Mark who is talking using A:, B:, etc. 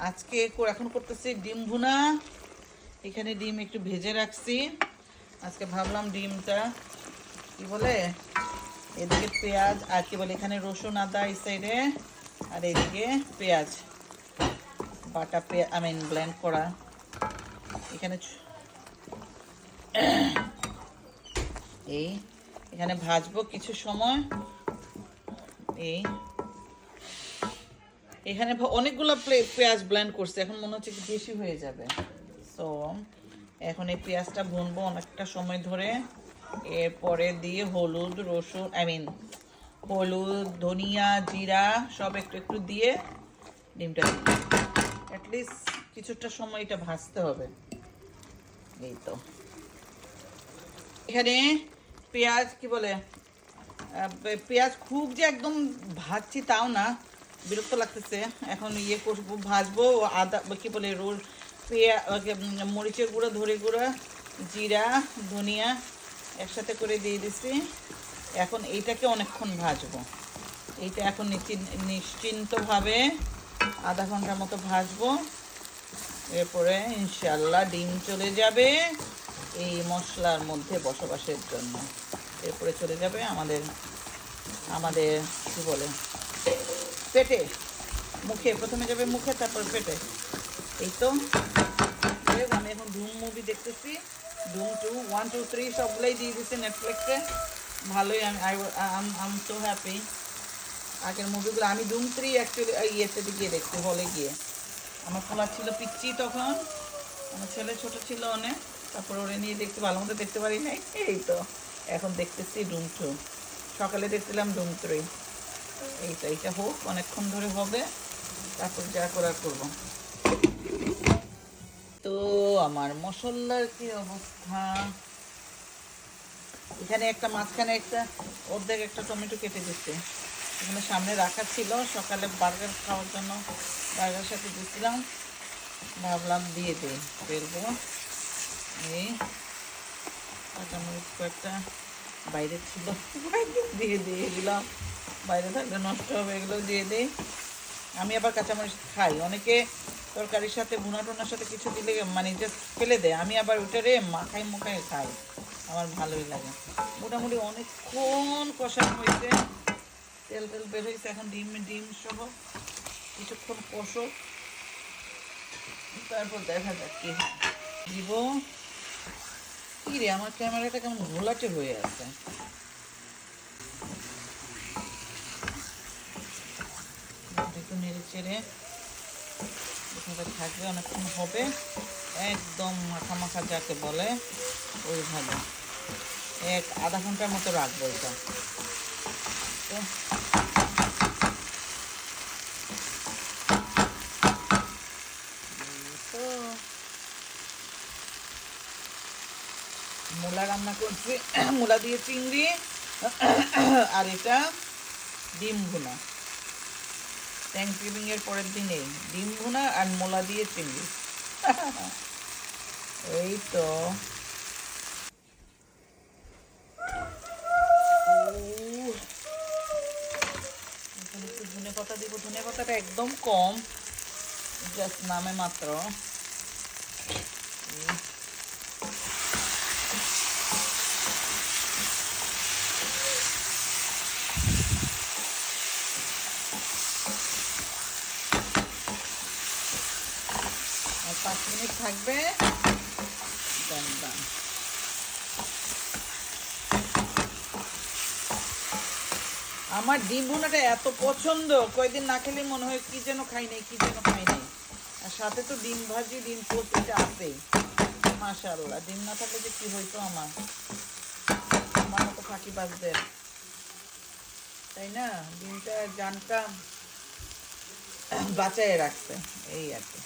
A: আজকে এখন করতেছি ডিম ভুনা। এখানে ডিম একটু ভেজে রাখছি। আজকে ভাবলাম ডিমটা কি বলে, এদিকে পেঁয়াজ আর কি বলে এখানে রসুন আদা এই সাইডে, আর এদিকে পেঁয়াজ বাটা, পেঁয়াজ ব্লেন্ড করা। এখানে এই এখানে ভাজবো কিছু সময়। এই এখানে অনেকগুলো পেঁয়াজ ব্লেন্ড করছে, এখন মনে হচ্ছে বেশি হয়ে যাবে। সো এখন এই পেঁয়াজটা ভুনবো অনেকটা সময় ধরে। এরপরে দিয়ে হলুদ, রসুন হলুদ, ধনিয়া, জিরা সব একটু একটু দিয়ে ডিমটা দিই। অ্যাটলিস্ট কিছুটা সময় এটা ভাজতে হবে। এই তো এখানে পেঁয়াজ কি বলে, পেঁয়াজ খুব যে একদম ভাজছি তাও না, বিরক্ত লাগতেছে। এখন করবো, ভাজবো আদা কি বলে মরিচের গুঁড়ো, ধরে গুঁড়া, জিরা, ধনিয়া একসাথে করে দিয়ে দিছি। এখন এইটাকে অনেকক্ষণ ভাজবো। এইটা এখন নিশ্চিন্তভাবে আধা ঘন্টার মতো ভাজবো। এরপরে ইনশাল্লাহ ডিম চলে যাবে এই মশলার মধ্যে বসবাসের জন্য। এরপরে চলে যাবে আমাদের কি বলে পেটে, মুখে। প্রথমে যাবে মুখে, তারপর পেটে। এই তো আমি এখন ধুম মুভি দেখতেছি। ধুম 2, 1, 2, 3 সবগুলোই দিয়ে দিচ্ছে নেটফ্লিক্সে। ভালোই, আমি সো হ্যাপি। আগের মুভিগুলো আমি ধুম 3 অ্যাকচুয়ালি ইয়েতে গিয়ে দেখছি, হলে গিয়ে। আমার খোলা ছিল পিচ্ছি তখন, আমার ছেলে ছোট ছিল অনেক, তারপর ওরে নিয়ে দেখতে ভালো মতো দেখতে পারি নাই। এই তো এখন দেখতেছি ধুম 2। সকালে দেখছিলাম ধুম 3। এইটা হোক, অনেকক্ষণ ধরে হবে, তারপর যা করার করবো। তো আমার মশলার কি অবস্থা, এখানে একটা মাঝখানে একটা অর্ধেক একটা টমেটো কেটে দিচ্ছে। এখানে সামনে রাখা ছিল, সকালে বার্গার খাওয়ার জন্য বার্গার সাথে দিয়েছিলাম, ভাবলাম দিয়ে দিই, ফেলবো। এই কাঁচামরিচ কয়েকটা বাইরে ছিল, দিয়ে দিলাম। বাইরে থাকলে নষ্ট হবে, এগুলো দিয়ে দিই। আমি আবার কাঁচামরিচ খাই, অনেকে তরকারির সাথে ভুনা টুনার সাথে কিছু দিলে জাস্ট ফেলে দেয়, আমি আবার ওইটারে মাখাই খাই, আমার ভালোই লাগে। মোটামুটি অনেকক্ষণ কষানো হয়েছে, তেল বের হয়েছে। এখন ডিম সহ কিছুক্ষণ কষো, তারপর দেখা যাক কি দিব। কি রে, আমার ক্যামেরাটা কেমন ঘোলাটে হয়ে আছে। একটু নেড়ে চেড়ে এভাবে থাকবে, অনেকক্ষণ হবে, একদম মাখা যাকে বলে ওইভাবে আধা ঘন্টার মতো রাখবো এটা। তো মূলা রান্না করছি, মূলা দিয়ে চিংড়ি, আর এটা ডিম ভুনা। থ্যাংকসগিভিং এর পরের দিনে ডিম ভুনা আর মূলা দিয়ে চিংড়ি। এই তো একটু ধনে পাতা দিব, ধনে পাতাটা একদম কম, জাস্ট নামে মাত্র। আর 5 মিনিট থাকবে, আমার ডিম ভুনাটা এত পছন্দ, কয়েকদিন না খেলে মনে হয় কি যেন খাই নাই। আর সাথে তো ডিম ভাজি, ডিম পোস্ট এটা আছেই। মাশাআল্লাহ, ডিম না থাকলে যে কি হইতো আমার মতো ফাঁকিবাজদের, তাই না? ডিমটা জানটা বাঁচায় রাখছে, এই আর কি।